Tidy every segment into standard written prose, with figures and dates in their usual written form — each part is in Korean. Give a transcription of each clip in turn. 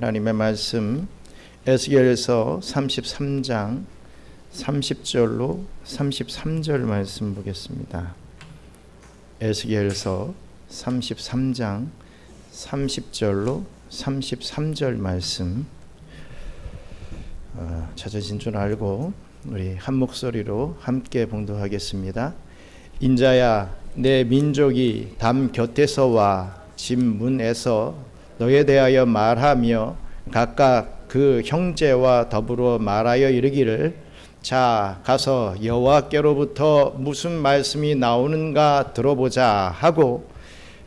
하나님의 말씀 에스겔서 33장 30절로 33절 말씀 보겠습니다. 에스겔서 33장 30절로 33절 말씀 찾으신 줄 알고 우리 한 목소리로 함께 봉독하겠습니다. 인자야, 내 민족이 담 곁에서와 집 문에서 너에 대하여 말하며 각각 그 형제와 더불어 말하여 이르기를, 자, 가서 여호와께로부터 무슨 말씀이 나오는가 들어보자 하고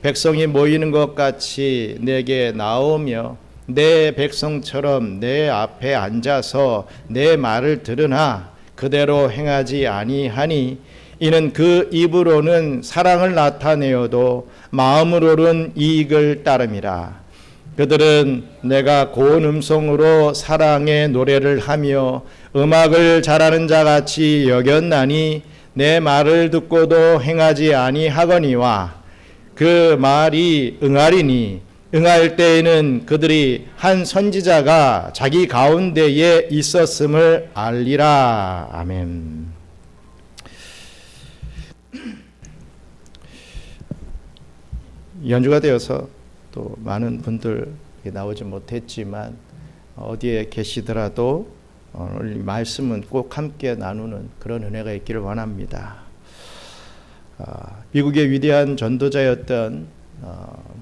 백성이 모이는 것 같이 내게 나오며 내 백성처럼 내 앞에 앉아서 내 말을 들으나 그대로 행하지 아니하니 이는 그 입으로는 사랑을 나타내어도 마음으로는 이익을 따름이라. 그들은 내가 고운 음성으로 사랑의 노래를 하며 음악을 잘하는 자같이 여겼나니 내 말을 듣고도 행하지 아니하거니와 그 말이 응하리니 응할 때에는 그들이 한 선지자가 자기 가운데에 있었음을 알리라. 아멘. 연주가 되어서 또 많은 분들 나오지 못했지만 어디에 계시더라도 오늘 말씀은 꼭 함께 나누는 그런 은혜가 있기를 원합니다. 미국의 위대한 전도자였던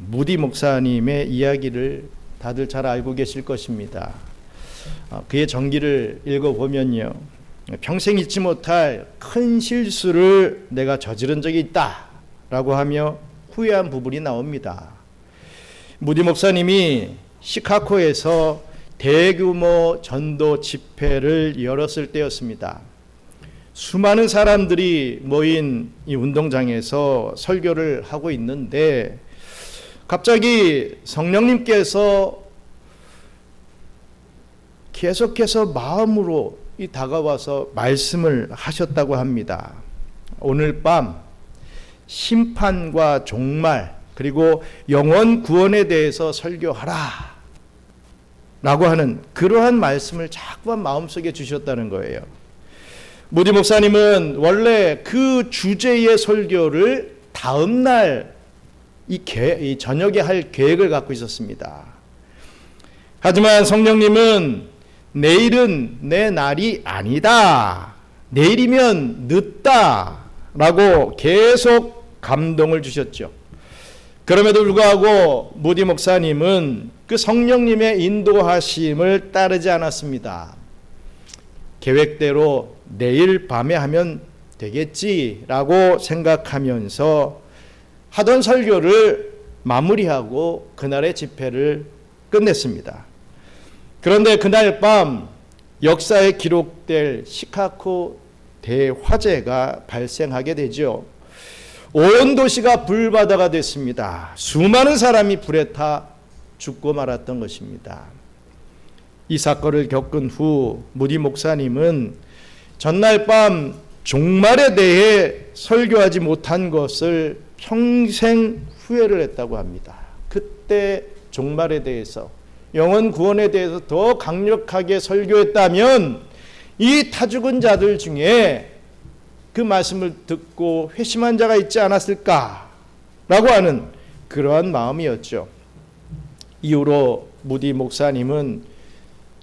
무디 목사님의 이야기를 다들 잘 알고 계실 것입니다. 그의 전기를 읽어보면요, 평생 잊지 못할 큰 실수를 내가 저지른 적이 있다 라고 하며 후회한 부분이 나옵니다. 무디 목사님이 시카고에서 대규모 전도 집회를 열었을 때였습니다. 수많은 사람들이 모인 이 운동장에서 설교를 하고 있는데 갑자기 성령님께서 계속해서 마음으로 다가와서 말씀을 하셨다고 합니다. 오늘 밤 심판과 종말 그리고 영원 구원에 대해서 설교하라 라고 하는 그러한 말씀을 자꾸만 마음속에 주셨다는 거예요. 무디 목사님은 원래 그 주제의 설교를 다음날 이 저녁에 할 계획을 갖고 있었습니다. 하지만 성령님은 내일은 내 날이 아니다, 내일이면 늦다 라고 계속 감동을 주셨죠. 그럼에도 불구하고 무디 목사님은 그 성령님의 인도하심을 따르지 않았습니다. 계획대로 내일 밤에 하면 되겠지라고 생각하면서 하던 설교를 마무리하고 그날의 집회를 끝냈습니다. 그런데 그날 밤 역사에 기록될 시카고 대화재가 발생하게 되죠. 온 도시가 불바다가 됐습니다. 수많은 사람이 불에 타 죽고 말았던 것입니다. 이 사건을 겪은 후 무디 목사님은 전날 밤 종말에 대해 설교하지 못한 것을 평생 후회를 했다고 합니다. 그때 종말에 대해서, 영원 구원에 대해서 더 강력하게 설교했다면 이 타 죽은 자들 중에 그 말씀을 듣고 회심한 자가 있지 않았을까라고 하는 그러한 마음이었죠. 이후로 무디 목사님은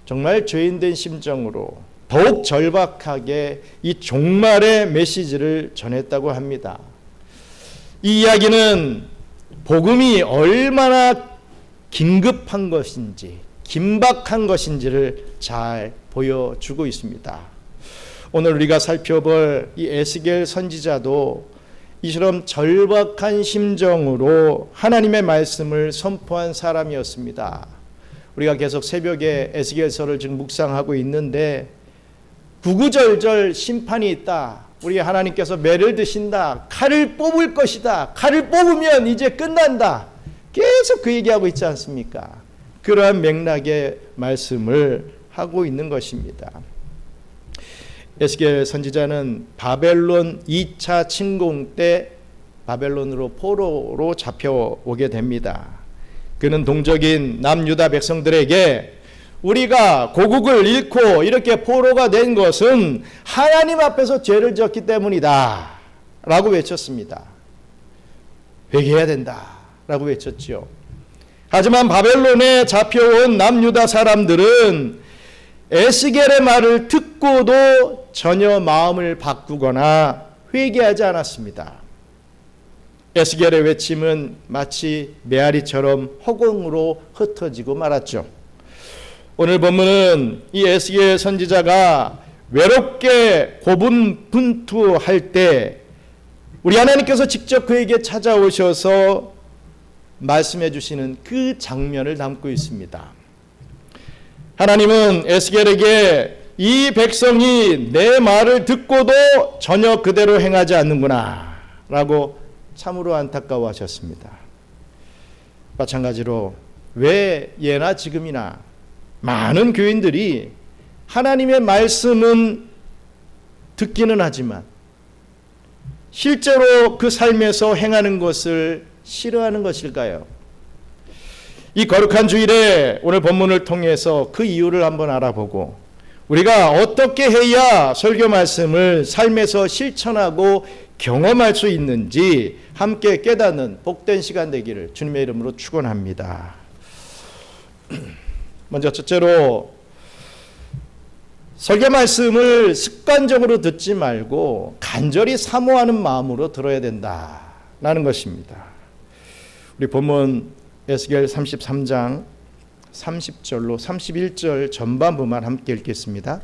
정말 죄인된 심정으로 더욱 절박하게 이 종말의 메시지를 전했다고 합니다. 이 이야기는 복음이 얼마나 긴급한 것인지, 긴박한 것인지를 잘 보여주고 있습니다. 오늘 우리가 살펴볼 이 에스겔 선지자도 이처럼 절박한 심정으로 하나님의 말씀을 선포한 사람이었습니다. 우리가 계속 새벽에 에스겔서를 지금 묵상하고 있는데 구구절절 심판이 있다, 우리 하나님께서 매를 드신다, 칼을 뽑을 것이다, 칼을 뽑으면 이제 끝난다, 계속 그 얘기하고 있지 않습니까? 그러한 맥락의 말씀을 하고 있는 것입니다. 에스겔 선지자는 바벨론 2차 침공 때 바벨론으로 포로로 잡혀오게 됩니다. 그는 동족인 남유다 백성들에게 우리가 고국을 잃고 이렇게 포로가 된 것은 하나님 앞에서 죄를 지었기 때문이다 라고 외쳤습니다. 회개해야 된다 라고 외쳤죠. 하지만 바벨론에 잡혀온 남유다 사람들은 에스겔의 말을 듣고도 전혀 마음을 바꾸거나 회개하지 않았습니다. 에스겔의 외침은 마치 메아리처럼 허공으로 흩어지고 말았죠. 오늘 본문은 이 에스겔 선지자가 외롭게 고분분투할 때 우리 하나님께서 직접 그에게 찾아오셔서 말씀해 주시는 그 장면을 담고 있습니다. 하나님은 에스겔에게 이 백성이 내 말을 듣고도 전혀 그대로 행하지 않는구나 라고 참으로 안타까워하셨습니다. 마찬가지로 왜 예나 지금이나 많은 교인들이 하나님의 말씀은 듣기는 하지만 실제로 그 삶에서 행하는 것을 싫어하는 것일까요? 이 거룩한 주일에 오늘 본문을 통해서 그 이유를 한번 알아보고 우리가 어떻게 해야 설교 말씀을 삶에서 실천하고 경험할 수 있는지 함께 깨닫는 복된 시간 되기를 주님의 이름으로 축원합니다. 먼저 첫째로 설교 말씀을 습관적으로 듣지 말고 간절히 사모하는 마음으로 들어야 된다라는 것입니다. 우리 본문 에스겔 33장 30절로 31절 전반부만 함께 읽겠습니다.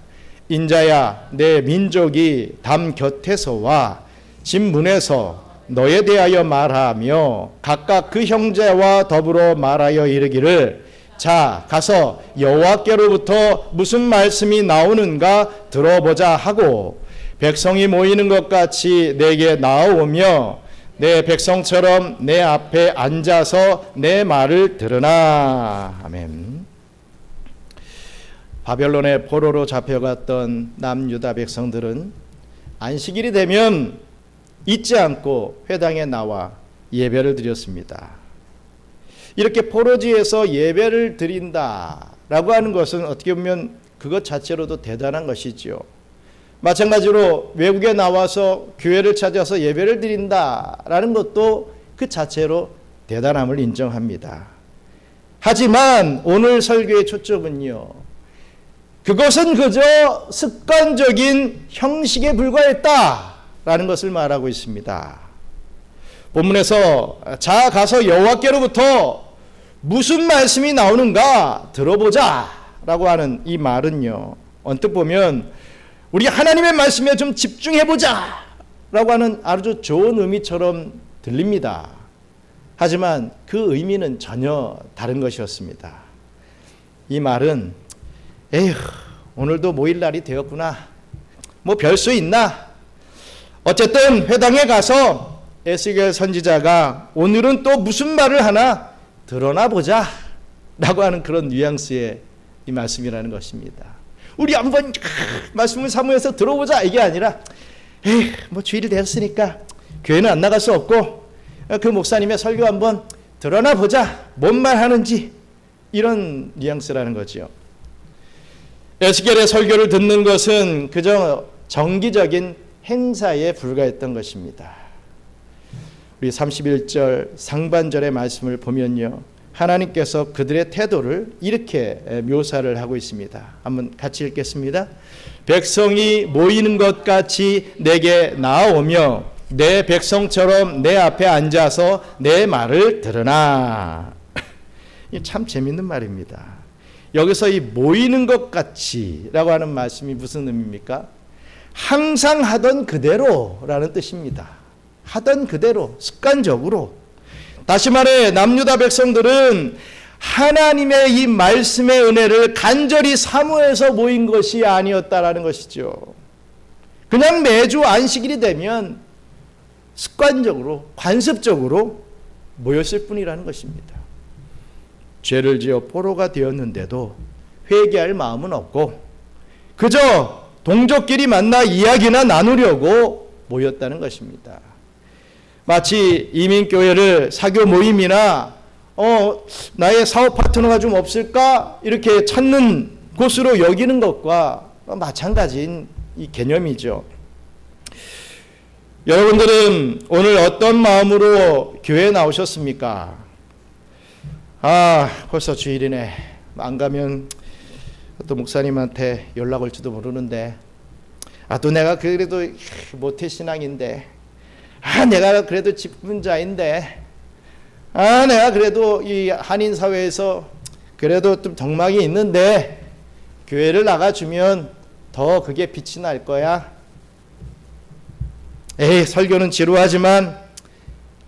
인자야 내 민족이 담 곁에서와 집 문에서 너에 대하여 말하며 각각 그 형제와 더불어 말하여 이르기를 자 가서 여호와께로부터 무슨 말씀이 나오는가 들어보자 하고 백성이 모이는 것 같이 내게 나오며 내 백성처럼 내 앞에 앉아서 내 말을 들으나. 아멘. 바벨론의 포로로 잡혀갔던 남유다 백성들은 안식일이 되면 잊지 않고 회당에 나와 예배를 드렸습니다. 이렇게 포로지에서 예배를 드린다라고 하는 것은 어떻게 보면 그것 자체로도 대단한 것이지요. 마찬가지로 외국에 나와서 교회를 찾아서 예배를 드린다라는 것도 그 자체로 대단함을 인정합니다. 하지만 오늘 설교의 초점은요, 그것은 그저 습관적인 형식에 불과했다라는 것을 말하고 있습니다. 본문에서 자 가서 여호와께로부터 무슨 말씀이 나오는가 들어보자 라고 하는 이 말은요, 언뜻 보면 우리 하나님의 말씀에 좀 집중해보자 라고 하는 아주 좋은 의미처럼 들립니다. 하지만 그 의미는 전혀 다른 것이었습니다. 이 말은 에휴 오늘도 모일 날이 되었구나, 뭐 별 수 있나, 어쨌든 회당에 가서 에스겔 선지자가 오늘은 또 무슨 말을 하나 들어나 보자 라고 하는 그런 뉘앙스의 이 말씀이라는 것입니다. 우리 한번 말씀을 사모해서 들어보자 이게 아니라 에이 뭐 주일이 되었으니까 교회는 안 나갈 수 없고 그 목사님의 설교 한번 들어나 보자 뭔 말 하는지, 이런 뉘앙스라는 거죠. 에스겔의 설교를 듣는 것은 그저 정기적인 행사에 불과했던 것입니다. 우리 31절 상반절의 말씀을 보면요, 하나님께서 그들의 태도를 이렇게 묘사를 하고 있습니다. 한번 같이 읽겠습니다. 백성이 모이는 것 같이 내게 나오며 내 백성처럼 내 앞에 앉아서 내 말을 들으나. 참 재밌는 말입니다. 여기서 이 모이는 것 같이라고 하는 말씀이 무슨 의미입니까? 항상 하던 그대로라는 뜻입니다. 하던 그대로, 습관적으로. 다시 말해 남유다 백성들은 하나님의 이 말씀의 은혜를 간절히 사모해서 모인 것이 아니었다라는 것이죠. 그냥 매주 안식일이 되면 습관적으로, 관습적으로 모였을 뿐이라는 것입니다. 죄를 지어 포로가 되었는데도 회개할 마음은 없고 그저 동족끼리 만나 이야기나 나누려고 모였다는 것입니다. 마치 이민교회를 사교 모임이나 나의 사업 파트너가 좀 없을까? 이렇게 찾는 곳으로 여기는 것과 마찬가지인 이 개념이죠. 여러분들은 오늘 어떤 마음으로 교회에 나오셨습니까? 벌써 주일이네. 안 가면 또 목사님한테 연락 올지도 모르는데, 또 내가 그래도 모태신앙인데, 내가 그래도 직분자인데, 내가 그래도 이 한인사회에서 그래도 좀 덕망이 있는데, 교회를 나가주면 더 그게 빛이 날 거야. 설교는 지루하지만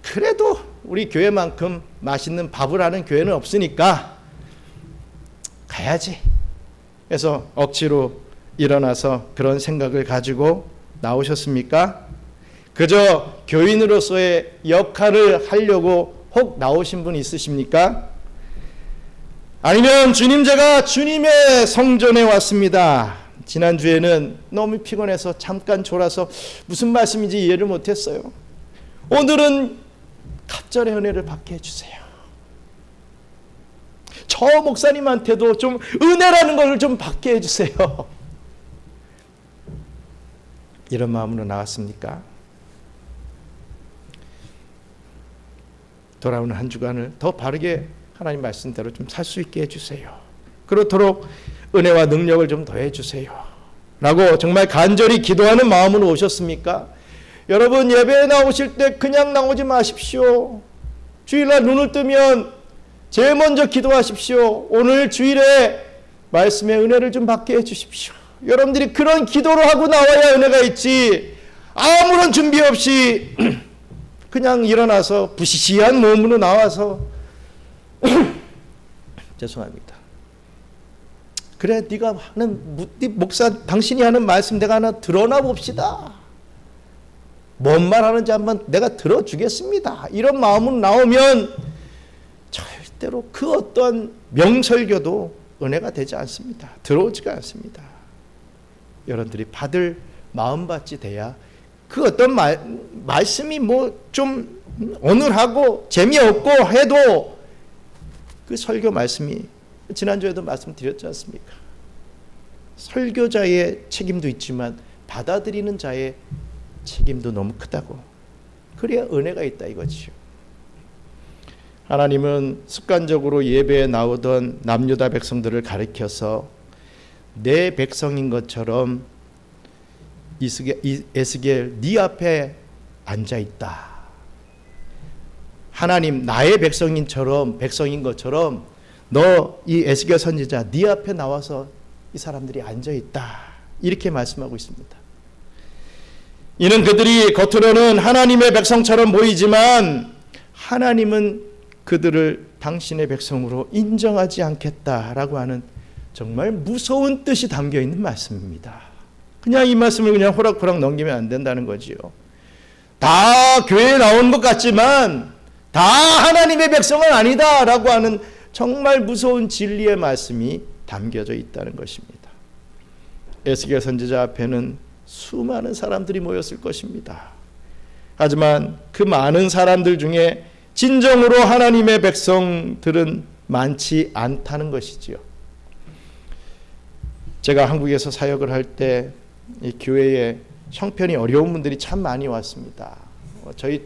그래도 우리 교회만큼 맛있는 밥을 하는 교회는 없으니까 가야지. 그래서 억지로 일어나서 그런 생각을 가지고 나오셨습니까? 그저 교인으로서의 역할을 하려고 혹 나오신 분 있으십니까? 아니면 주님, 제가 주님의 성전에 왔습니다. 지난주에는 너무 피곤해서 잠깐 졸아서 무슨 말씀인지 이해를 못했어요. 오늘은 갑절의 은혜를 받게 해주세요. 저 목사님한테도 좀 은혜라는 것을 좀 받게 해주세요. 이런 마음으로 나왔습니까? 돌아오는 한 주간을 더 바르게 하나님 말씀대로 좀 살 수 있게 해주세요. 그렇도록 은혜와 능력을 좀 더해 주세요 라고 정말 간절히 기도하는 마음으로 오셨습니까? 여러분, 예배에 나오실 때 그냥 나오지 마십시오. 주일날 눈을 뜨면 제일 먼저 기도하십시오. 오늘 주일에 말씀의 은혜를 좀 받게 해주십시오. 여러분들이 그런 기도를 하고 나와야 은혜가 있지, 아무런 준비 없이 그냥 일어나서 부시시한 몸으로 나와서 죄송합니다. 그래, 네가 하는, 네 목사 당신이 하는 말씀 내가 하나 들어나 봅시다. 뭔 말 하는지 한번 내가 들어주겠습니다. 이런 마음으로 나오면 절대로 그 어떤 명설교도 은혜가 되지 않습니다. 들어오지가 않습니다. 여러분들이 받을 마음밭이 돼야 그 어떤 말씀이 뭐 좀 어눌하고 재미없고 해도 그 설교 말씀이, 지난주에도 말씀드렸지 않습니까? 설교자의 책임도 있지만 받아들이는 자의 책임도 너무 크다고. 그래야 은혜가 있다 이거지요. 하나님은 습관적으로 예배에 나오던 남유다 백성들을 가리켜서 내 백성인 것처럼 에스겔 네 앞에 앉아있다. 하나님 나의 백성인 것처럼 너 이 에스겔 선지자 네 앞에 나와서 이 사람들이 앉아있다. 이렇게 말씀하고 있습니다. 이는 그들이 겉으로는 하나님의 백성처럼 보이지만 하나님은 그들을 당신의 백성으로 인정하지 않겠다라고 하는 정말 무서운 뜻이 담겨있는 말씀입니다. 그냥 이 말씀을 그냥 호락호락 넘기면 안 된다는 거지요. 다 교회에 나온 것 같지만 다 하나님의 백성은 아니다라고 하는 정말 무서운 진리의 말씀이 담겨져 있다는 것입니다. 에스겔 선지자 앞에는 수많은 사람들이 모였을 것입니다. 하지만 그 많은 사람들 중에 진정으로 하나님의 백성들은 많지 않다는 것이지요. 제가 한국에서 사역을 할 때 이 교회에 형편이 어려운 분들이 참 많이 왔습니다. 저희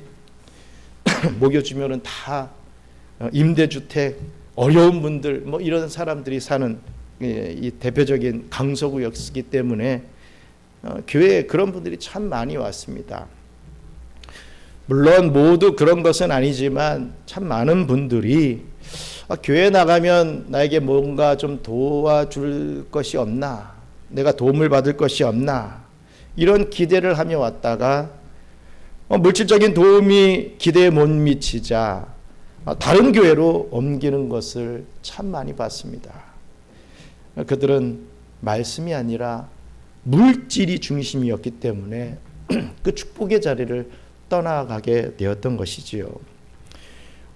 목요 주면은 다 임대주택 어려운 분들 뭐 이런 사람들이 사는 이 대표적인 강서구였기 때문에 교회에 그런 분들이 참 많이 왔습니다. 물론 모두 그런 것은 아니지만 참 많은 분들이 교회 나가면 나에게 뭔가 좀 도와줄 것이 없나, 내가 도움을 받을 것이 없나, 이런 기대를 하며 왔다가 물질적인 도움이 기대에 못 미치자 다른 교회로 옮기는 것을 참 많이 봤습니다. 그들은 말씀이 아니라 물질이 중심이었기 때문에 그 축복의 자리를 떠나가게 되었던 것이지요.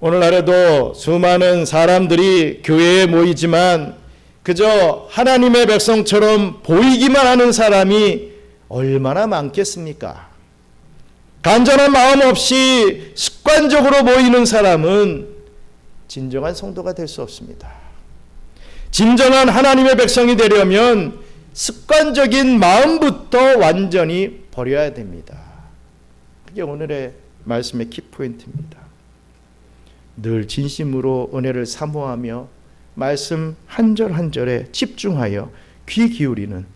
오늘날에도 수많은 사람들이 교회에 모이지만 그저 하나님의 백성처럼 보이기만 하는 사람이 얼마나 많겠습니까? 간절한 마음 없이 습관적으로 모이는 사람은 진정한 성도가 될 수 없습니다. 진정한 하나님의 백성이 되려면 습관적인 마음부터 완전히 버려야 됩니다. 그게 오늘의 말씀의 키포인트입니다. 늘 진심으로 은혜를 사모하며 말씀 한 절 한 절에 집중하여 귀 기울이는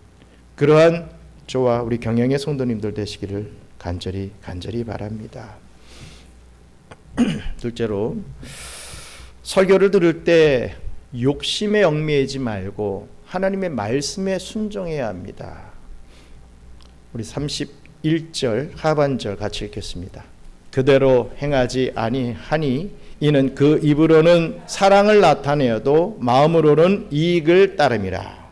그러한 저와 우리 경영의 성도님들 되시기를 간절히 바랍니다. 둘째로, 설교를 들을 때 욕심에 얽매이지 말고 하나님의 말씀에 순종해야 합니다. 우리 31절 하반절 같이 읽겠습니다. 그대로 행하지 아니하니 이는 그 입으로는 사랑을 나타내어도 마음으로는 이익을 따름이라.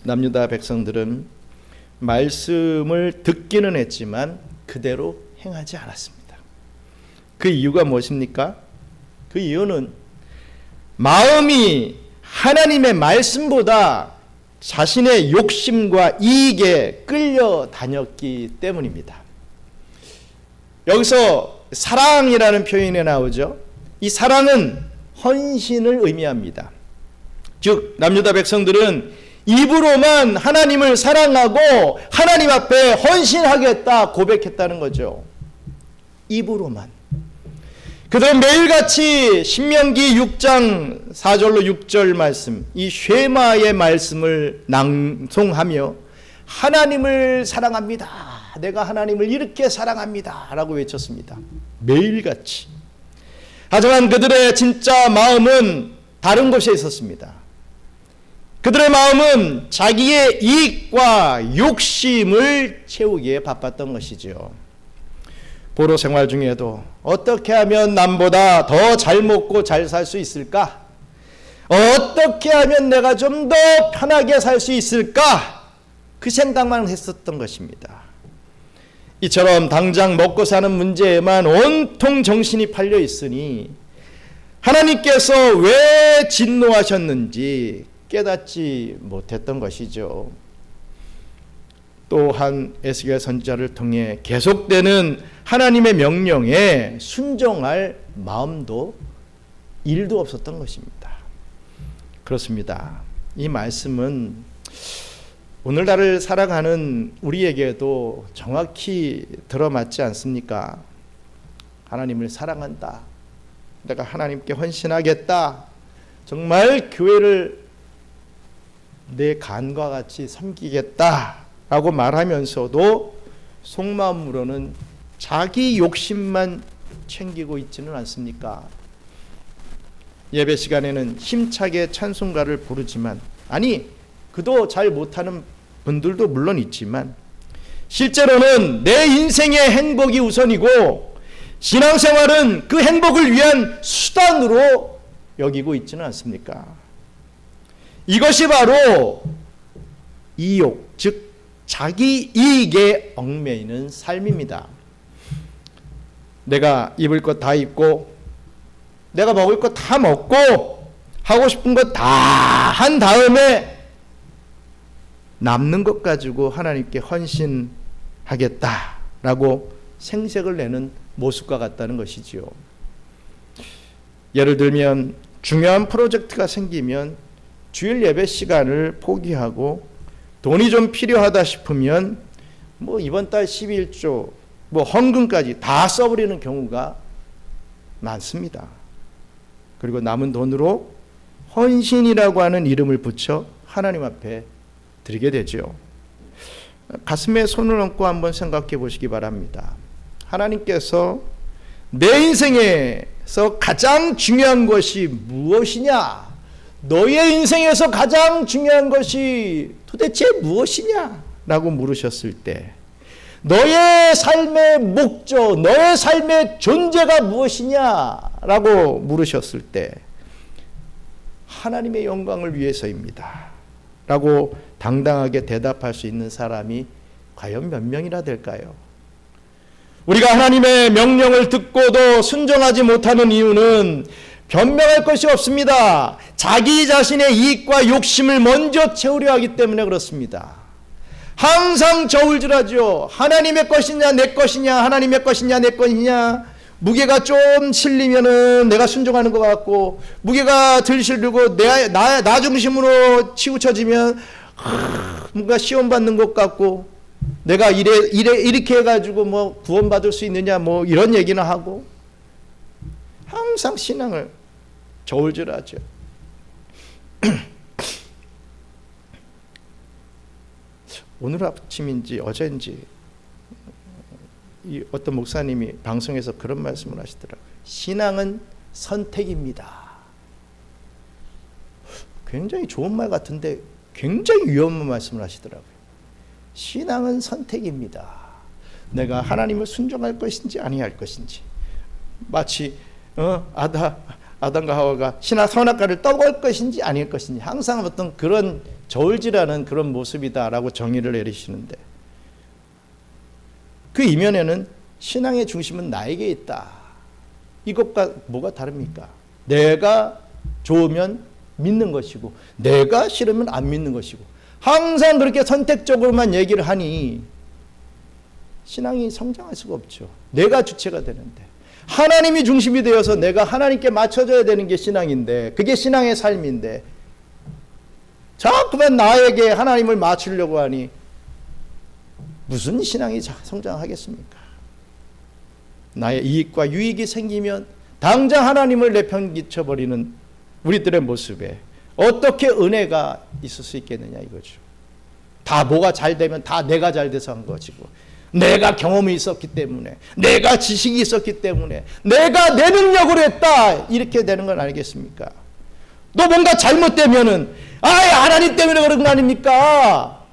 남유다 백성들은 말씀을 듣기는 했지만 그대로 행하지 않았습니다. 그 이유가 무엇입니까? 그 이유는 마음이 하나님의 말씀보다 자신의 욕심과 이익에 끌려다녔기 때문입니다. 여기서 사랑이라는 표현이 나오죠. 이 사랑은 헌신을 의미합니다. 즉 남유다 백성들은 입으로만 하나님을 사랑하고 하나님 앞에 헌신하겠다 고백했다는 거죠. 입으로만. 그들은 매일같이 신명기 6장 4절로 6절 말씀, 이 쉐마의 말씀을 낭송하며 하나님을 사랑합니다. 내가 하나님을 이렇게 사랑합니다. 라고 외쳤습니다. 매일같이. 하지만 그들의 진짜 마음은 다른 곳에 있었습니다. 그들의 마음은 자기의 이익과 욕심을 채우기에 바빴던 것이죠. 보로 생활 중에도 어떻게 하면 남보다 더 잘 먹고 잘 살 수 있을까? 어떻게 하면 내가 좀 더 편하게 살 수 있을까? 그 생각만 했었던 것입니다. 이처럼 당장 먹고 사는 문제에만 온통 정신이 팔려 있으니 하나님께서 왜 진노하셨는지 깨닫지 못했던 것이죠. 또한 에스겔 선지자를 통해 계속되는 하나님의 명령에 순종할 마음도 일도 없었던 것입니다. 그렇습니다. 이 말씀은 오늘날을 살아가는 우리에게도 정확히 들어맞지 않습니까? 하나님을 사랑한다. 내가 하나님께 헌신하겠다. 정말 교회를 내 간과 같이 섬기겠다 라고 말하면서도 속마음으로는 자기 욕심만 챙기고 있지는 않습니까? 예배 시간에는 힘차게 찬송가를 부르지만, 아니 그도 잘 못하는 분들도 물론 있지만 실제로는 내 인생의 행복이 우선이고 신앙생활은 그 행복을 위한 수단으로 여기고 있지는 않습니까? 이것이 바로 이욕, 즉 자기 이익에 얽매이는 삶입니다. 내가 입을 것 다 입고 내가 먹을 것 다 먹고 하고 싶은 것 다 한 다음에 남는 것 가지고 하나님께 헌신하겠다라고 생색을 내는 모습과 같다는 것이지요. 예를 들면 중요한 프로젝트가 생기면 주일 예배 시간을 포기하고 돈이 좀 필요하다 싶으면 이번 달 11조 헌금까지 다 써버리는 경우가 많습니다. 그리고 남은 돈으로 헌신이라고 하는 이름을 붙여 하나님 앞에 드리게 되죠. 가슴에 손을 얹고 한번 생각해 보시기 바랍니다. 하나님께서 내 인생에서 가장 중요한 것이 무엇이냐? 너의 인생에서 가장 중요한 것이 도대체 무엇이냐? 라고 물으셨을 때 너의 삶의 목적, 너의 삶의 존재가 무엇이냐? 라고 물으셨을 때 하나님의 영광을 위해서입니다. 라고 당당하게 대답할 수 있는 사람이 과연 몇 명이나 될까요? 우리가 하나님의 명령을 듣고도 순종하지 못하는 이유는 변명할 것이 없습니다. 자기 자신의 이익과 욕심을 먼저 채우려 하기 때문에 그렇습니다. 항상 저울질하죠. 하나님의 것이냐 내 것이냐, 하나님의 것이냐 내 것이냐. 무게가 좀 실리면은 내가 순종하는 것 같고, 무게가 덜 실리고 나 중심으로 치우쳐지면 뭔가 시험받는 것 같고, 내가 이렇게 해가지고 뭐 구원받을 수 있느냐 뭐 이런 얘기는 하고, 항상 신앙을 저울질하죠. 오늘 아침인지 어제인지 이 어떤 목사님이 방송에서 그런 말씀을 하시더라고요. 신앙은 선택입니다. 굉장히 좋은 말 같은데 굉장히 위험한 말씀을 하시더라고요. 신앙은 선택입니다. 내가 하나님을 순종할 것인지 아니할 것인지. 마치 아담과 하와가 신학 선악과를 떠볼 것인지 아닐 것인지, 항상 어떤 그런 저울질하는 그런 모습이다라고 정의를 내리시는데, 그 이면에는 신앙의 중심은 나에게 있다. 이것과 뭐가 다릅니까? 내가 좋으면 믿는 것이고 내가 싫으면 안 믿는 것이고, 항상 그렇게 선택적으로만 얘기를 하니 신앙이 성장할 수가 없죠. 내가 주체가 되는데, 하나님이 중심이 되어서 내가 하나님께 맞춰져야 되는 게 신앙인데, 그게 신앙의 삶인데, 자꾸만 나에게 하나님을 맞추려고 하니 무슨 신앙이 성장하겠습니까? 나의 이익과 유익이 생기면 당장 하나님을 내팽개쳐버리는 우리들의 모습에 어떻게 은혜가 있을 수 있겠느냐 이거죠. 다 뭐가 잘 되면 다 내가 잘 돼서 한 것이고, 내가 경험이 있었기 때문에, 내가 지식이 있었기 때문에, 내가 내 능력으로 했다, 이렇게 되는 건 아니겠습니까? 또 뭔가 잘못되면은 하나님 때문에 그런 거 아닙니까?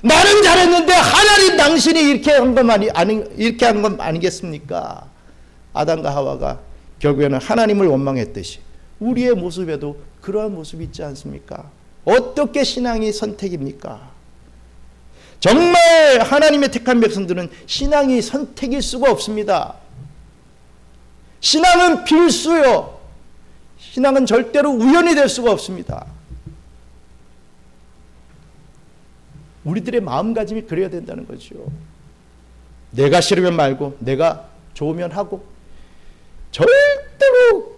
나는 잘했는데 하나님 당신이 이렇게 한 건 아니겠습니까? 아담과 하와가 결국에는 하나님을 원망했듯이 우리의 모습에도 그러한 모습이 있지 않습니까? 어떻게 신앙이 선택입니까? 정말 하나님의 택한 백성들은 신앙이 선택일 수가 없습니다. 신앙은 필수요. 신앙은 절대로 우연이 될 수가 없습니다. 우리들의 마음가짐이 그래야 된다는 거죠. 내가 싫으면 말고 내가 좋으면 하고, 절대로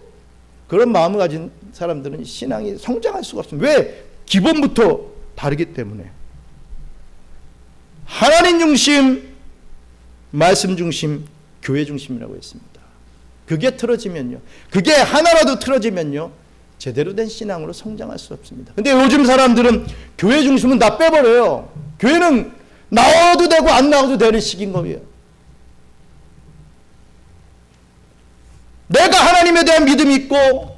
그런 마음을 가진 사람들은 신앙이 성장할 수가 없습니다. 왜? 기본부터 다르기 때문에. 하나님 중심, 말씀 중심, 교회 중심이라고 했습니다. 그게 틀어지면요, 그게 하나라도 틀어지면요, 제대로 된 신앙으로 성장할 수 없습니다. 근데 요즘 사람들은 교회 중심은 다 빼버려요. 교회는 나와도 되고 안 나와도 되는 식인 거예요. 내가 하나님에 대한 믿음이 있고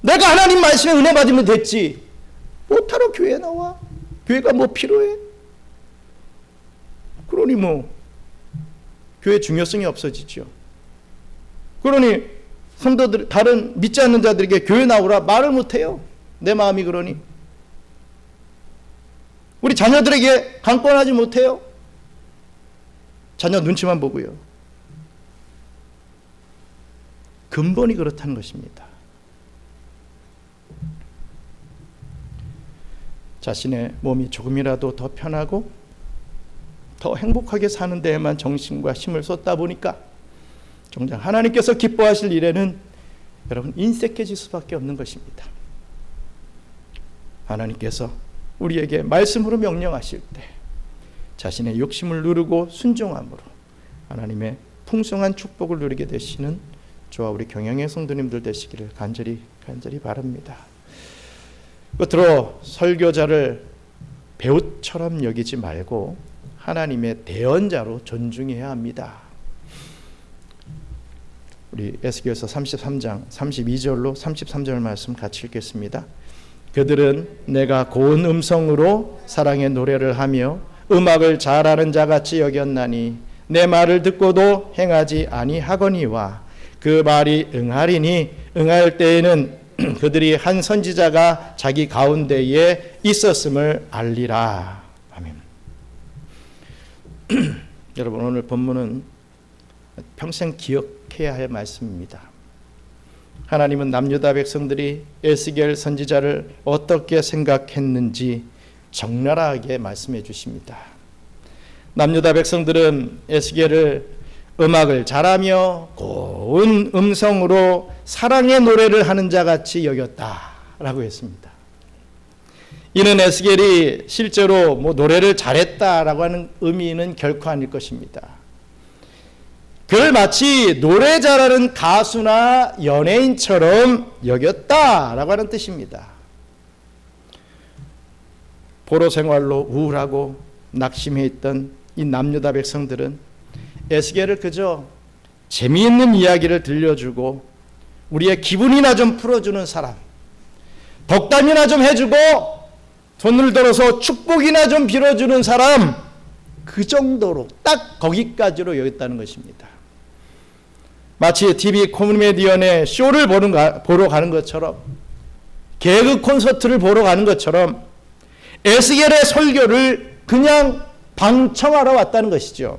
내가 하나님 말씀에 은혜 받으면 됐지, 못하러 교회에 나와? 교회가 뭐 필요해? 그러니 뭐 교회 중요성이 없어지죠. 그러니 성도들, 다른 믿지 않는 자들에게 교회 나오라 말을 못해요. 내 마음이 그러니. 우리 자녀들에게 강권하지 못해요. 자녀 눈치만 보고요. 근본이 그렇다는 것입니다. 자신의 몸이 조금이라도 더 편하고 더 행복하게 사는 데에만 정신과 힘을 쏟다 보니까 정작 하나님께서 기뻐하실 일에는 여러분 인색해질 수밖에 없는 것입니다. 하나님께서 우리에게 말씀으로 명령하실 때 자신의 욕심을 누르고 순종함으로 하나님의 풍성한 축복을 누리게 되시는 저와 우리 경영의 성도님들 되시기를 간절히 바랍니다. 끝으로 설교자를 배우처럼 여기지 말고 하나님의 대언자로 존중해야 합니다. 우리 에스겔서 33장 32절로 33절 말씀 같이 읽겠습니다. 그들은 내가 고운 음성으로 사랑의 노래를 하며 음악을 잘하는 자같이 여겼나니 내 말을 듣고도 행하지 아니하거니와 그 말이 응하리니 응할 때에는 그들이 한 선지자가 자기 가운데에 있었음을 알리라. 아멘. 여러분, 오늘 본문은 평생 기억해야 할 말씀입니다. 하나님은 남유다 백성들이 에스겔 선지자를 어떻게 생각했는지 적나라하게 말씀해 주십니다. 남유다 백성들은 에스겔을 음악을 잘하며 고운 음성으로 사랑의 노래를 하는 자 같이 여겼다라고 했습니다. 이는 에스겔이 실제로 노래를 잘했다라고 하는 의미는 결코 아닐 것입니다. 그를 마치 노래 잘하는 가수나 연예인처럼 여겼다라고 하는 뜻입니다. 포로 생활로 우울하고 낙심해 있던 이 남유다 백성들은 에스겔을 그저 재미있는 이야기를 들려주고 우리의 기분이나 좀 풀어주는 사람, 덕담이나 좀 해주고 손을 들어서 축복이나 좀 빌어주는 사람, 그 정도로 딱 거기까지로 여겼다는 것입니다. 마치 TV 코미디언의 쇼를 보러 가는 것처럼, 개그 콘서트를 보러 가는 것처럼 에스겔의 설교를 그냥 방청하러 왔다는 것이죠.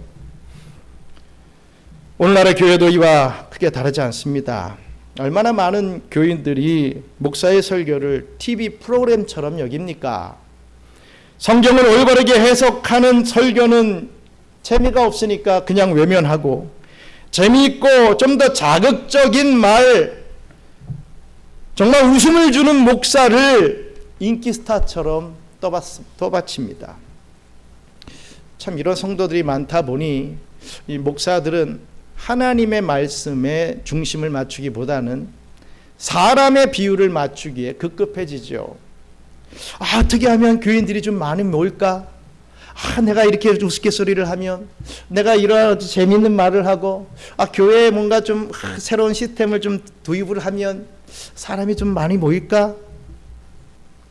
오늘날의 교회도 이와 크게 다르지 않습니다. 얼마나 많은 교인들이 목사의 설교를 TV 프로그램처럼 여깁니까? 성경을 올바르게 해석하는 설교는 재미가 없으니까 그냥 외면하고, 재미있고 좀 더 자극적인 말, 정말 웃음을 주는 목사를 인기 스타처럼 떠받칩니다. 참 이런 성도들이 많다 보니 이 목사들은 하나님의 말씀에 중심을 맞추기보다는 사람의 비율을 맞추기에 급급해지죠. 어떻게 하면 교인들이 좀 많이 모일까? 내가 이렇게 우스갯소리를 하면, 내가 이런 재미있는 말을 하고, 교회에 뭔가 좀 새로운 시스템을 좀 도입을 하면 사람이 좀 많이 모일까?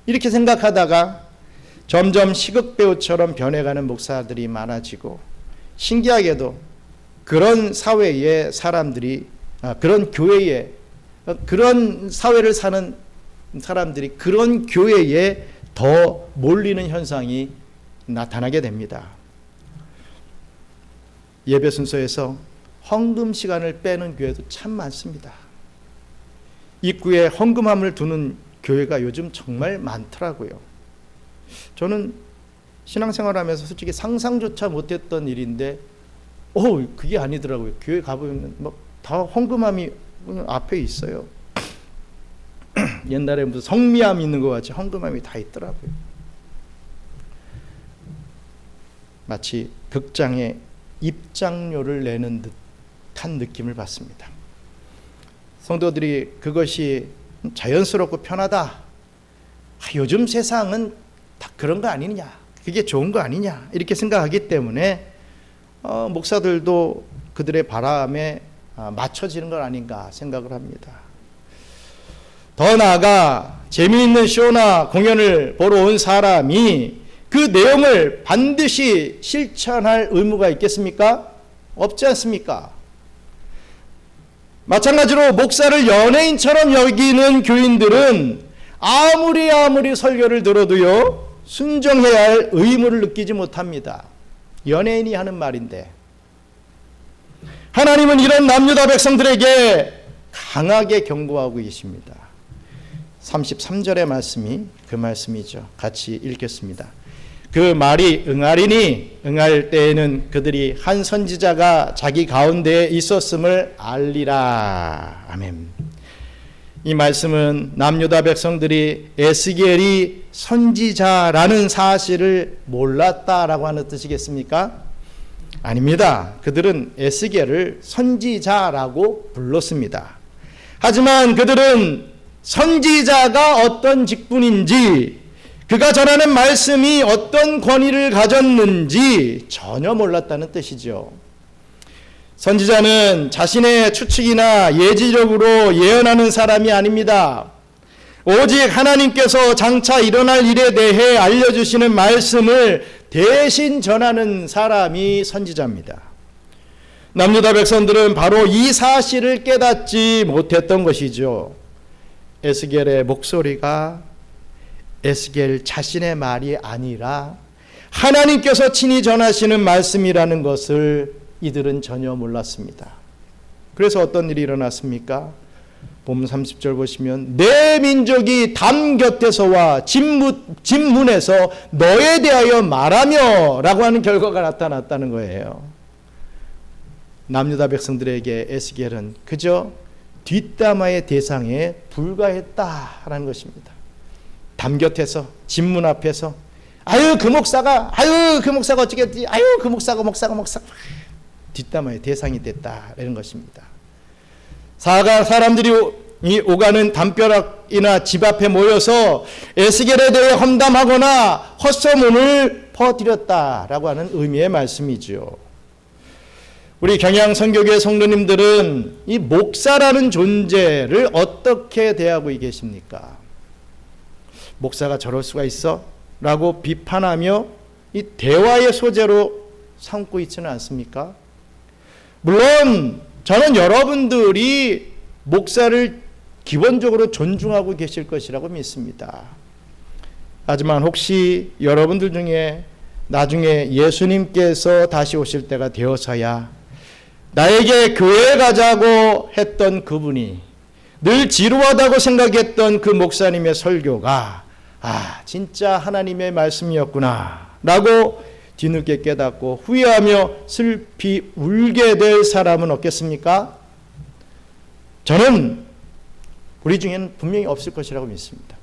이렇게 생각하다가 점점 시극배우처럼 변해가는 목사들이 많아지고, 신기하게도 그런 사회의 사람들이, 그런 교회에, 그런 사회를 사는 사람들이 그런 교회에 더 몰리는 현상이 나타나게 됩니다. 예배 순서에서 헌금 시간을 빼는 교회도 참 많습니다. 입구에 헌금함을 두는 교회가 요즘 정말 많더라고요. 저는 신앙생활하면서 솔직히 상상조차 못했던 일인데 그게 아니더라고요. 교회 가보면 다 헌금함이 앞에 있어요. 옛날에 무슨 성미함이 있는 것 같이 헌금함이 다 있더라고요. 마치 극장에 입장료를 내는 듯한 느낌을 받습니다. 성도들이 그것이 자연스럽고 편하다, 요즘 세상은 다 그런 거 아니냐, 그게 좋은 거 아니냐, 이렇게 생각하기 때문에 목사들도 그들의 바람에 맞춰지는 건 아닌가 생각을 합니다. 더 나아가 재미있는 쇼나 공연을 보러 온 사람이 그 내용을 반드시 실천할 의무가 있겠습니까? 없지 않습니까? 마찬가지로 목사를 연예인처럼 여기는 교인들은 아무리 설교를 들어도요, 순종해야 할 의무를 느끼지 못합니다. 연예인이 하는 말인데, 하나님은 이런 남유다 백성들에게 강하게 경고하고 계십니다. 33절의 말씀이 그 말씀이죠. 같이 읽겠습니다. 그 말이 응하리니 응할 때에는 그들이 한 선지자가 자기 가운데에 있었음을 알리라. 아멘. 이 말씀은 남유다 백성들이 에스겔이 선지자라는 사실을 몰랐다라고 하는 뜻이겠습니까? 아닙니다. 그들은 에스겔을 선지자라고 불렀습니다. 하지만 그들은 선지자가 어떤 직분인지, 그가 전하는 말씀이 어떤 권위를 가졌는지 전혀 몰랐다는 뜻이죠. 선지자는 자신의 추측이나 예지력으로 예언하는 사람이 아닙니다. 오직 하나님께서 장차 일어날 일에 대해 알려주시는 말씀을 대신 전하는 사람이 선지자입니다. 남유다 백성들은 바로 이 사실을 깨닫지 못했던 것이죠. 에스겔의 목소리가 에스겔 자신의 말이 아니라 하나님께서 친히 전하시는 말씀이라는 것을 이들은 전혀 몰랐습니다. 그래서 어떤 일이 일어났습니까? 본 30절 보시면 내 민족이 담 곁에서와 집문에서 너에 대하여 말하며 라고 하는 결과가 나타났다는 거예요. 남유다 백성들에게 에스겔은 그저 뒷담화의 대상에 불과했다라는 것입니다. 담 곁에서 집문 앞에서 아유 그 목사가 어쩌겠지, 아유 그 목사가 뒷담화의 대상이 됐다 이런 것입니다. 사람들이 오가는 담벼락이나 집 앞에 모여서 에스겔에 대해 험담하거나 헛소문을 퍼뜨렸다라고 하는 의미의 말씀이죠. 우리 경양선교교회 성도님들은 이 목사라는 존재를 어떻게 대하고 계십니까? 목사가 저럴 수가 있어? 라고 비판하며 이 대화의 소재로 삼고 있지는 않습니까? 물론 저는 여러분들이 목사를 기본적으로 존중하고 계실 것이라고 믿습니다. 하지만 혹시 여러분들 중에 나중에 예수님께서 다시 오실 때가 되어서야 나에게 교회 가자고 했던 그분이, 늘 지루하다고 생각했던 그 목사님의 설교가 진짜 하나님의 말씀이었구나 라고 뒤늦게 깨닫고 후회하며 슬피 울게 될 사람은 없겠습니까? 저는 우리 중에는 분명히 없을 것이라고 믿습니다.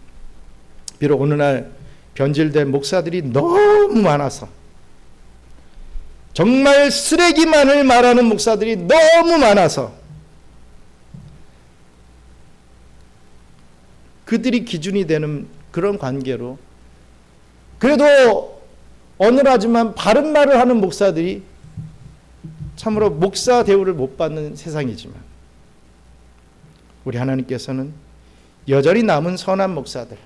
비록 오늘날 변질된 목사들이 너무 많아서, 정말 쓰레기만을 말하는 목사들이 너무 많아서 그들이 기준이 되는 그런 관계로, 그래도 어눌하지만 바른 말을 하는 목사들이 참으로 목사 대우를 못 받는 세상이지만, 우리 하나님께서는 여전히 남은 선한 목사들,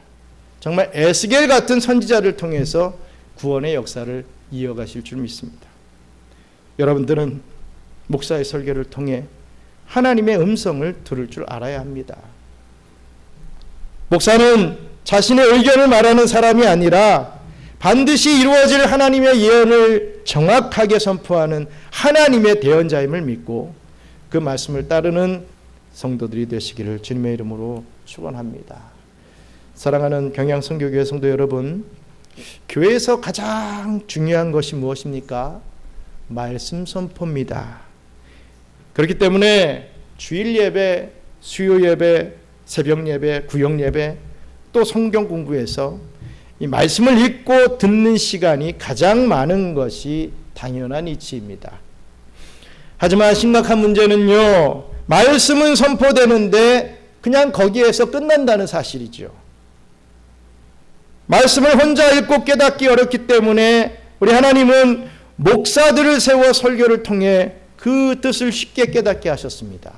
정말 에스겔 같은 선지자를 통해서 구원의 역사를 이어가실 줄 믿습니다. 여러분들은 목사의 설교를 통해 하나님의 음성을 들을 줄 알아야 합니다. 목사는 자신의 의견을 말하는 사람이 아니라 반드시 이루어질 하나님의 예언을 정확하게 선포하는 하나님의 대언자임을 믿고 그 말씀을 따르는 성도들이 되시기를 주님의 이름으로 축원합니다. 사랑하는 경양선교교회 성도 여러분, 교회에서 가장 중요한 것이 무엇입니까? 말씀 선포입니다. 그렇기 때문에 주일 예배, 수요 예배, 새벽 예배, 구역 예배, 또 성경 공부에서 이 말씀을 읽고 듣는 시간이 가장 많은 것이 당연한 이치입니다. 하지만 심각한 문제는요, 말씀은 선포되는데 그냥 거기에서 끝난다는 사실이죠. 말씀을 혼자 읽고 깨닫기 어렵기 때문에 우리 하나님은 목사들을 세워 설교를 통해 그 뜻을 쉽게 깨닫게 하셨습니다.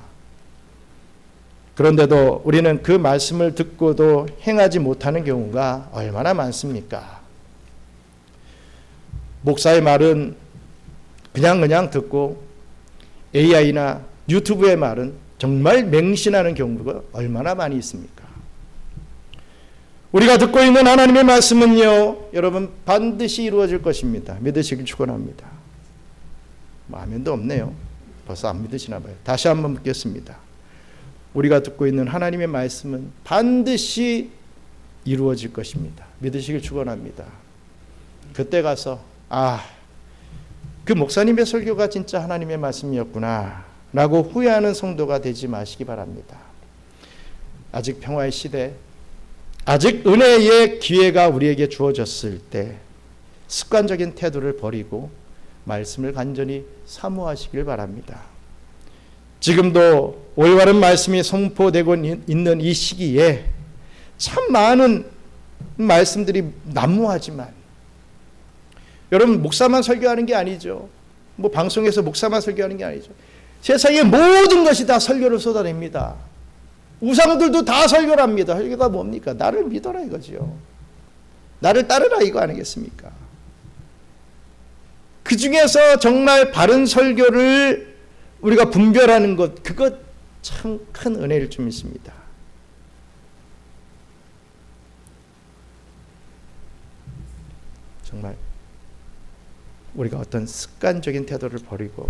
그런데도 우리는 그 말씀을 듣고도 행하지 못하는 경우가 얼마나 많습니까? 목사의 말은 그냥 듣고 AI나 유튜브의 말은 정말 맹신하는 경우가 얼마나 많이 있습니까? 우리가 듣고 있는 하나님의 말씀은요, 여러분 반드시 이루어질 것입니다. 믿으시길 축원합니다. 아멘도 없네요. 벌써 안 믿으시나 봐요. 다시 한번 묻겠습니다. 우리가 듣고 있는 하나님의 말씀은 반드시 이루어질 것입니다. 믿으시길 축원합니다. 그때 가서 그 목사님의 설교가 진짜 하나님의 말씀이었구나 라고 후회하는 성도가 되지 마시기 바랍니다. 아직 평화의 시대, 아직 은혜의 기회가 우리에게 주어졌을 때 습관적인 태도를 버리고 말씀을 간절히 사모하시길 바랍니다. 지금도 올바른 말씀이 선포되고 있는 이 시기에 참 많은 말씀들이 난무하지만, 여러분 목사만 설교하는 게 아니죠. 방송에서 목사만 설교하는 게 아니죠. 세상의 모든 것이 다 설교를 쏟아냅니다. 우상들도 다 설교를 합니다. 설교가 뭡니까? 나를 믿어라 이거죠. 나를 따르라 이거 아니겠습니까? 그 중에서 정말 바른 설교를 우리가 분별하는 것, 그것 참 큰 은혜일 줄 믿습니다. 정말 우리가 어떤 습관적인 태도를 버리고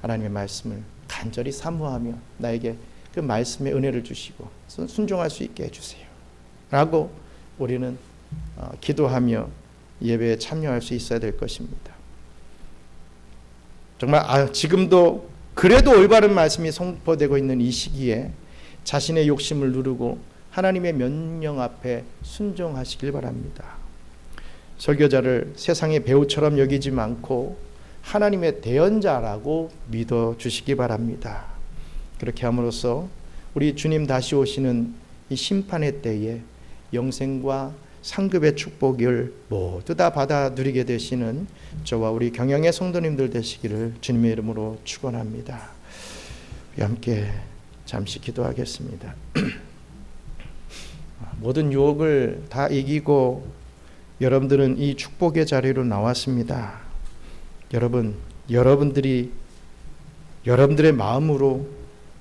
하나님의 말씀을 간절히 사모하며 나에게 그 말씀의 은혜를 주시고 순종할 수 있게 해주세요 라고 우리는 기도하며 예배에 참여할 수 있어야 될 것입니다. 정말 지금도 그래도 올바른 말씀이 선포되고 있는 이 시기에 자신의 욕심을 누르고 하나님의 명령 앞에 순종하시길 바랍니다. 설교자를 세상의 배우처럼 여기지 않고 하나님의 대언자라고 믿어주시기 바랍니다. 그렇게 함으로써 우리 주님 다시 오시는 이 심판의 때에 영생과 상급의 축복을 모두 다 받아 누리게 되시는 저와 우리 경영의 성도님들 되시기를 주님의 이름으로 축원합니다. 우리 함께 잠시 기도하겠습니다. 모든 유혹을 다 이기고 여러분들은 이 축복의 자리로 나왔습니다. 여러분들이 여러분들의 마음으로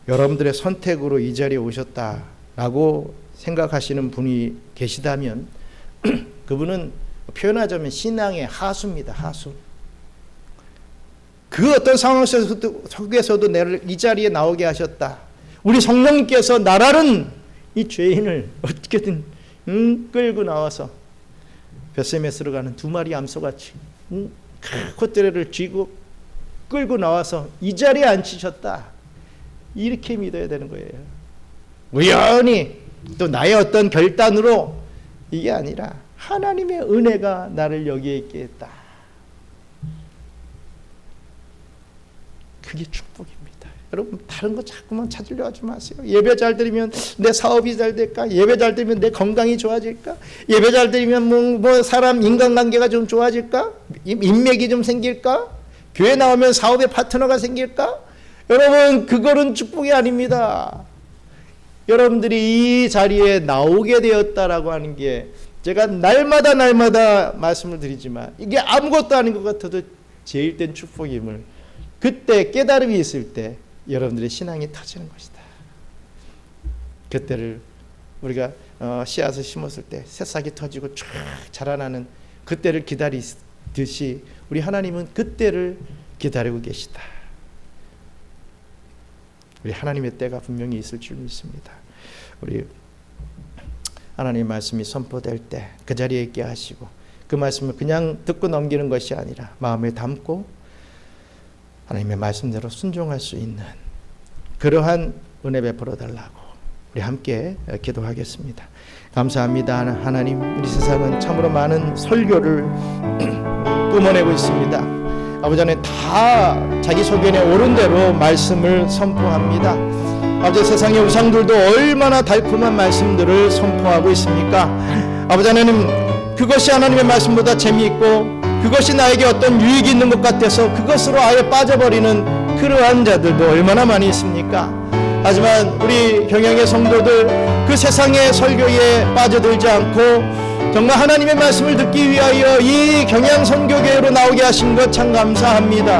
여러분들의 선택으로 이 자리에 오셨다라고 생각하시는 분이 계시다면 그분은 표현하자면 신앙의 하수입니다. 하수. 그 어떤 상황 속에서도 나를 이 자리에 나오게 하셨다. 우리 성령님께서 나라는 이 죄인을 어떻게든 끌고 나와서 벳세메스로 가는 두 마리 암소같이 콧대를 쥐고 끌고 나와서 이 자리에 앉히셨다. 이렇게 믿어야 되는 거예요. 우연히 또 나의 어떤 결단으로 이게 아니라 하나님의 은혜가 나를 여기에 있게 했다. 그게 축복입니다. 여러분 다른 거 자꾸만 찾으려 하지 마세요. 예배 잘 드리면 내 사업이 잘 될까? 예배 잘 드리면 내 건강이 좋아질까? 예배 잘 드리면 뭐 사람 인간관계가 좀 좋아질까? 인맥이 좀 생길까? 교회 나오면 사업의 파트너가 생길까? 여러분 그거는 축복이 아닙니다. 여러분들이 이 자리에 나오게 되었다라고 하는 게 제가 날마다 말씀을 드리지만 이게 아무것도 아닌 것 같아도 제일 된 축복임을 그때 깨달음이 있을 때 여러분들의 신앙이 터지는 것이다. 그때를 우리가 씨앗을 심었을 때 새싹이 터지고 쫙 자라나는 그때를 기다리듯이 우리 하나님은 그때를 기다리고 계시다. 우리 하나님의 때가 분명히 있을 줄 믿습니다. 우리 하나님의 말씀이 선포될 때 그 자리에 있게 하시고 그 말씀을 그냥 듣고 넘기는 것이 아니라 마음에 담고 하나님의 말씀대로 순종할 수 있는 그러한 은혜 베풀어 달라고 우리 함께 기도하겠습니다. 감사합니다. 하나님, 우리 세상은 참으로 많은 설교를 뿜어내고 있습니다. 아버지 하나님, 다 자기 소견에 옳은 대로 말씀을 선포합니다. 아버지, 세상의 우상들도 얼마나 달콤한 말씀들을 선포하고 있습니까? 아버지 하나님, 그것이 하나님의 말씀보다 재미있고 그것이 나에게 어떤 유익이 있는 것 같아서 그것으로 아예 빠져버리는 그러한 자들도 얼마나 많이 있습니까? 하지만 우리 경영의 성도들 그 세상의 설교에 빠져들지 않고 정말 하나님의 말씀을 듣기 위하여 이 경양 선교교회로 나오게 하신 것 참 감사합니다.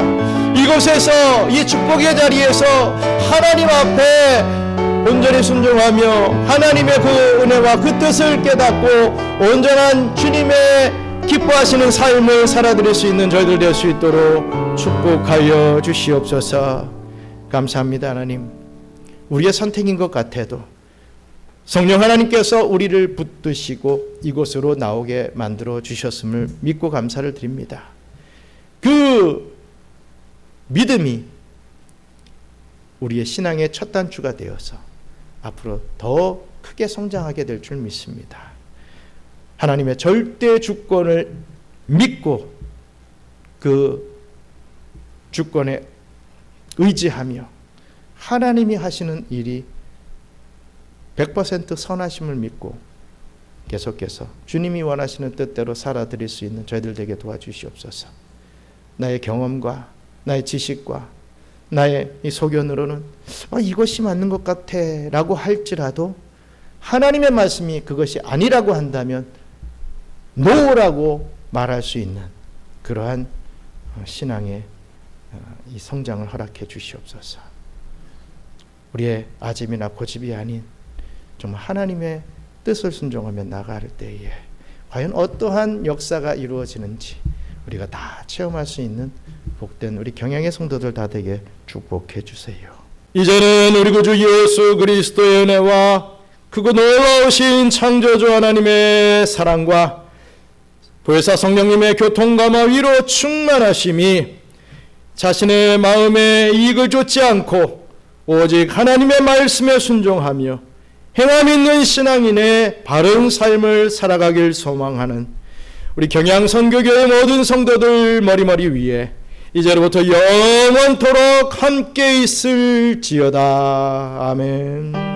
이곳에서 이 축복의 자리에서 하나님 앞에 온전히 순종하며 하나님의 그 은혜와 그 뜻을 깨닫고 온전한 주님의 기뻐하시는 삶을 살아드릴 수 있는 저희들 될 수 있도록 축복하여 주시옵소서. 감사합니다. 하나님, 우리의 선택인 것 같아도 성령 하나님께서 우리를 붙드시고 이곳으로 나오게 만들어 주셨음을 믿고 감사를 드립니다. 그 믿음이 우리의 신앙의 첫 단추가 되어서 앞으로 더 크게 성장하게 될 줄 믿습니다. 하나님의 절대 주권을 믿고 그 주권에 의지하며 하나님이 하시는 일이 100% 선하심을 믿고 계속해서 주님이 원하시는 뜻대로 살아드릴 수 있는 저희들 되게 도와주시옵소서. 나의 경험과 나의 지식과 나의 이 소견으로는 이것이 맞는 것 같아 라고 할지라도 하나님의 말씀이 그것이 아니라고 한다면 노라고 말할 수 있는 그러한 신앙의 이 성장을 허락해 주시옵소서. 우리의 아집이나 고집이 아닌 정말 하나님의 뜻을 순종하며 나갈 때에 과연 어떠한 역사가 이루어지는지 우리가 다 체험할 수 있는 복된 우리 경양의 성도들 다 되게 축복해 주세요. 이제는 우리 구주 예수 그리스도의 은혜와 크고 놀라우신 창조주 하나님의 사랑과 보혜사 성령님의 교통감화 위로 충만하심이 자신의 마음에 이익을 쫓지 않고 오직 하나님의 말씀에 순종하며 행함 있는 신앙인의 바른 삶을 살아가길 소망하는 우리 경양선교교회 모든 성도들 머리머리 위에 이제로부터 영원토록 함께 있을지어다. 아멘.